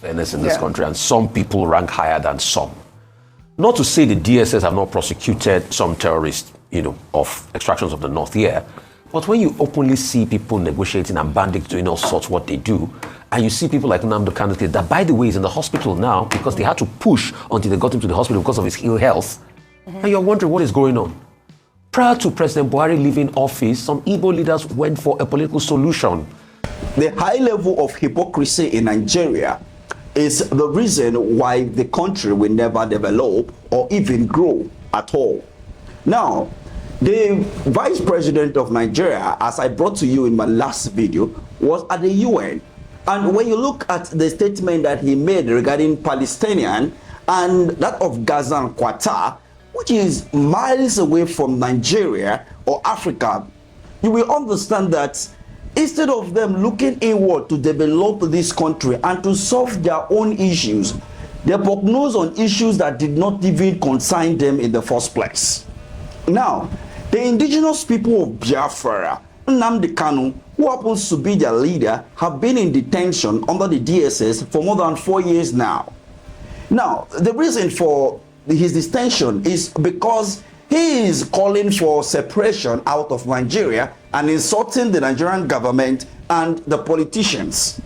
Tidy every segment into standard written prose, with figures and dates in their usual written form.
fairness in this country, and some people rank higher than some. Not to say the DSS have not prosecuted some terrorists, of extractions of the North here, but when you openly see people negotiating and bandits doing all sorts what they do, and you see people like Nnamdi Kanu, that by the way is in the hospital now because they had to push until they got him to the hospital because of his ill health, and you're wondering what is going on. Prior to President Buhari leaving office, some Igbo leaders went for a political solution. The high level of hypocrisy in Nigeria is the reason why the country will never develop or even grow at all. Now, the Vice President of Nigeria, as I brought to you in my last video, was at the UN. And when you look at the statement that he made regarding Palestinian and that of Gaza and Qatar, which is miles away from Nigeria or Africa, you will understand that instead of them looking inward to develop this country and to solve their own issues, they prognose on issues that did not even concern them in the first place. Now, the indigenous people of Biafra, Nnamdi Kanu, who happens to be their leader, have been in detention under the DSS for more than 4 years now. Now, the reason for his detention is because he is calling for separation out of Nigeria and insulting the Nigerian government and the politicians.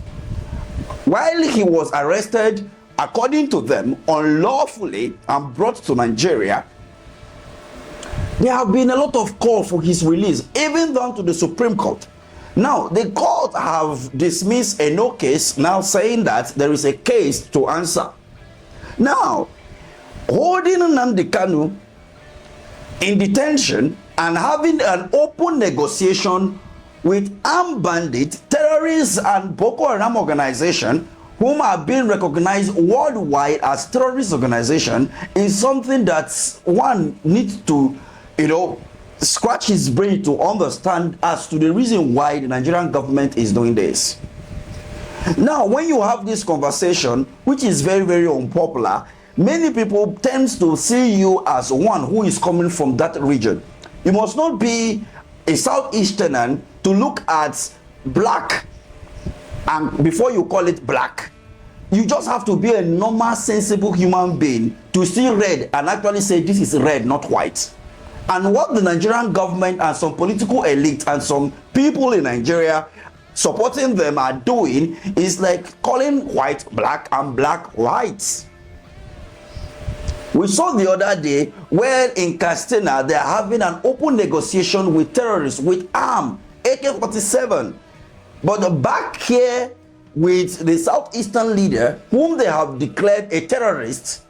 While he was arrested, according to them, unlawfully and brought to Nigeria, there have been a lot of calls for his release, even down to the Supreme Court. Now, the court have dismissed a no case, now saying that there is a case to answer. Now, holding Nnamdi Kanu in detention and having an open negotiation with armed bandits, terrorists, and Boko Haram organization, whom are being recognized worldwide as terrorist organization, is something that one needs to scratch his brain to understand as to the reason why the Nigerian government is doing this. Now, when you have this conversation, which is very, very unpopular, many people tend to see you as one who is coming from that region. You must not be a Southeasterner to look at black, and before you call it black, you just have to be a normal, sensible human being to see red and actually say this is red, not white. And what the Nigerian government and some political elite and some people in Nigeria supporting them are doing is like calling white black and black white. We saw the other day where in Castina they are having an open negotiation with terrorists with arm AK-47. But back here with the Southeastern leader whom they have declared a terrorist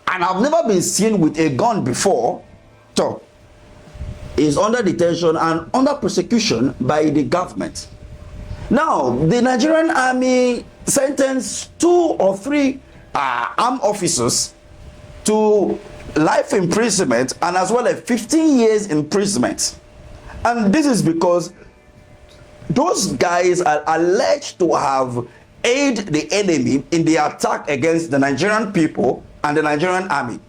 and have never been seen with a gun before, so is under detention and under persecution by the government. Now, the Nigerian army sentenced 2 or 3 armed officers to life imprisonment and as well as 15 years imprisonment. And this is because those guys are alleged to have aided the enemy in the attack against the Nigerian people and the Nigerian army.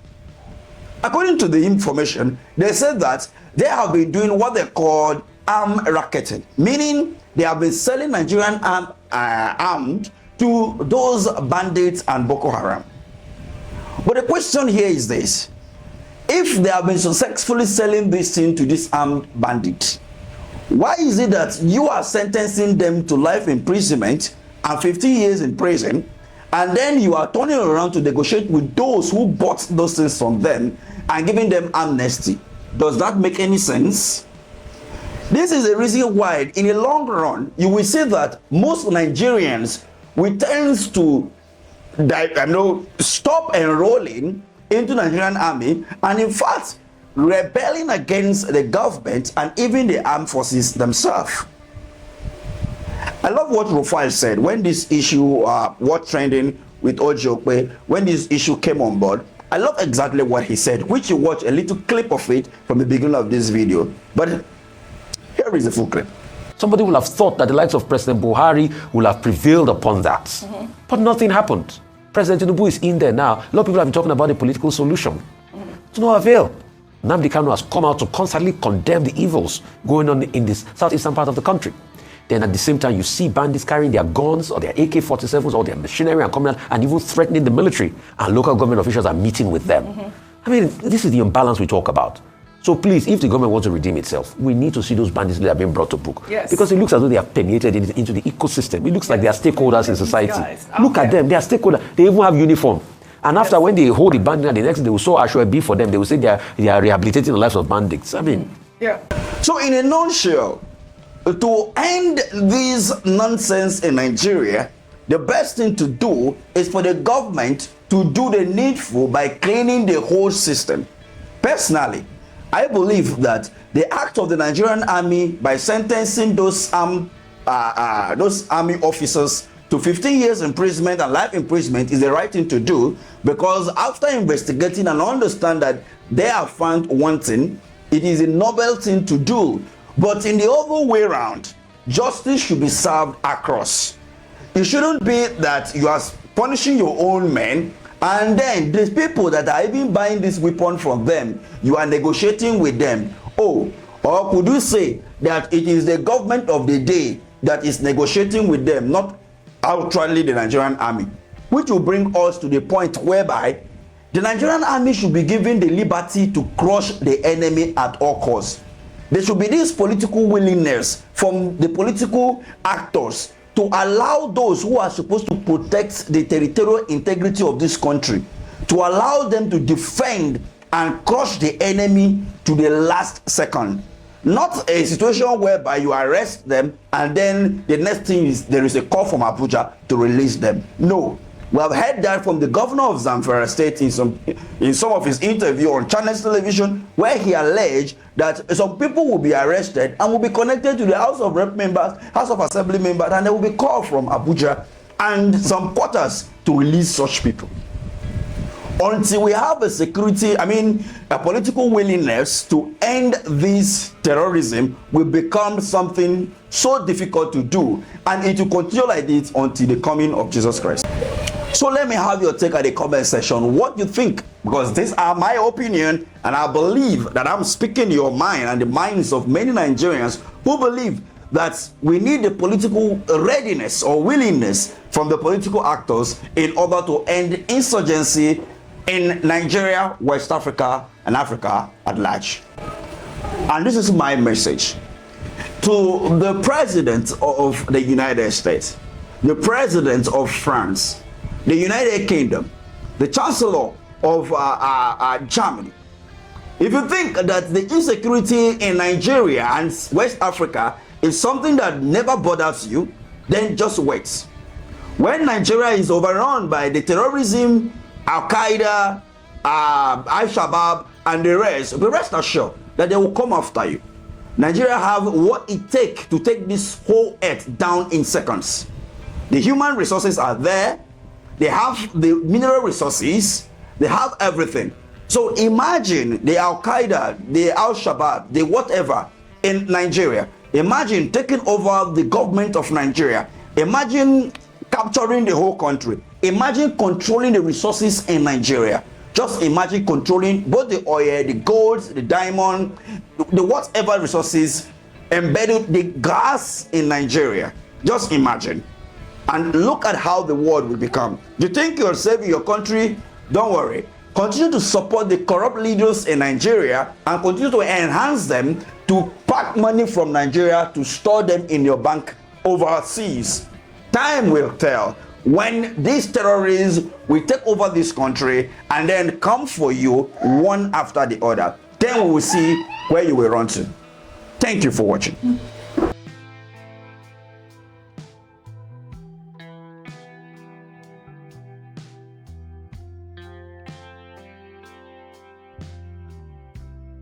According to the information, they said that they have been doing what they call arm racketing, meaning they have been selling Nigerian armed to those bandits and Boko Haram. But the question here is this: if they have been successfully selling this thing to this armed bandit, why is it that you are sentencing them to life imprisonment and 15 years in prison, and then you are turning around to negotiate with those who bought those things from them and giving them amnesty? Does that make any sense? This is the reason why, in the long run, you will see that most Nigerians will tend to stop enrolling into Nigerian army and, in fact, rebelling against the government and even the armed forces themselves. I love what Rufia said when this issue was trending with Ojiokwe, when this issue came on board. I love exactly what he said, which you watch a little clip of it from the beginning of this video. But here is the full clip. Somebody will have thought that the likes of President Buhari will have prevailed upon that. But nothing happened. President Tinubu is in there now. A lot of people have been talking about a political solution. To no avail. Nnamdi Kanu has come out to constantly condemn the evils going on in this southeastern part of the country. Then at the same time, you see bandits carrying their guns or their AK-47s or their machinery and coming out and even threatening the military. And local government officials are meeting with them. I mean, this is the imbalance we talk about. So please, if the government wants to redeem itself, we need to see those bandits that are being brought to book. Yes. Because it looks as though they have permeated into the ecosystem. It looks like they are stakeholders in society. Look at them, they are stakeholders. They even have uniform. And after when they hold the bandit, the next day they will show Ashura B for them. They will say they are rehabilitating the lives of bandits. I mean, yeah. So in a nutshell, to end this nonsense in Nigeria, the best thing to do is for the government to do the needful by cleaning the whole system. Personally, I believe that the act of the Nigerian army by sentencing those army officers to 15 years imprisonment and life imprisonment is the right thing to do, because after investigating and understand that they are found wanting, it is a noble thing to do. But in the other way around, justice should be served across. It shouldn't be that you are punishing your own men, and then the people that are even buying this weapon from them, you are negotiating with them. Oh, or could you say that it is the government of the day that is negotiating with them, not outrightly the Nigerian army? Which will bring us to the point whereby the Nigerian army should be given the liberty to crush the enemy at all costs. There should be this political willingness from the political actors to allow those who are supposed to protect the territorial integrity of this country, to allow them to defend and crush the enemy to the last second. Not a situation whereby you arrest them and then the next thing is there is a call from Abuja to release them. No. We have heard that from the governor of Zamfara State in some of his interview on Channels Television, where he alleged that some people will be arrested and will be connected to the House of Rep members, House of Assembly members, and they will be called from Abuja and some quarters to release such people. Until we have a political willingness to end this terrorism will become something so difficult to do, and it will continue like this until the coming of Jesus Christ. So let me have your take at the comment section. What you think? Because these are my opinion, and I believe that I'm speaking your mind and the minds of many Nigerians who believe that we need the political readiness or willingness from the political actors in order to end insurgency in Nigeria, West Africa, and Africa at large. And this is my message to the President of the United States, the President of France, the United Kingdom, the Chancellor of Germany. If you think that the insecurity in Nigeria and West Africa is something that never bothers you, then just wait. When Nigeria is overrun by the terrorism, Al-Qaeda, Al-Shabaab, and the rest assured that they will come after you. Nigeria have what it takes to take this whole earth down in seconds. The human resources are there. They have the mineral resources. They have everything. So imagine the Al-Qaeda, the Al-Shabaab, the whatever in Nigeria. Imagine taking over the government of Nigeria. Imagine capturing the whole country. Imagine controlling the resources in Nigeria. Just imagine controlling both the oil, the gold, the diamond, the whatever resources, embedded the gas in Nigeria. Just imagine. And look at how the world will become. You think you're saving your country? Don't worry. Continue to support the corrupt leaders in Nigeria and continue to enhance them to pack money from Nigeria to store them in your bank overseas. Time will tell when these terrorists will take over this country and then come for you one after the other. Then we will see where you will run to. Thank you for watching.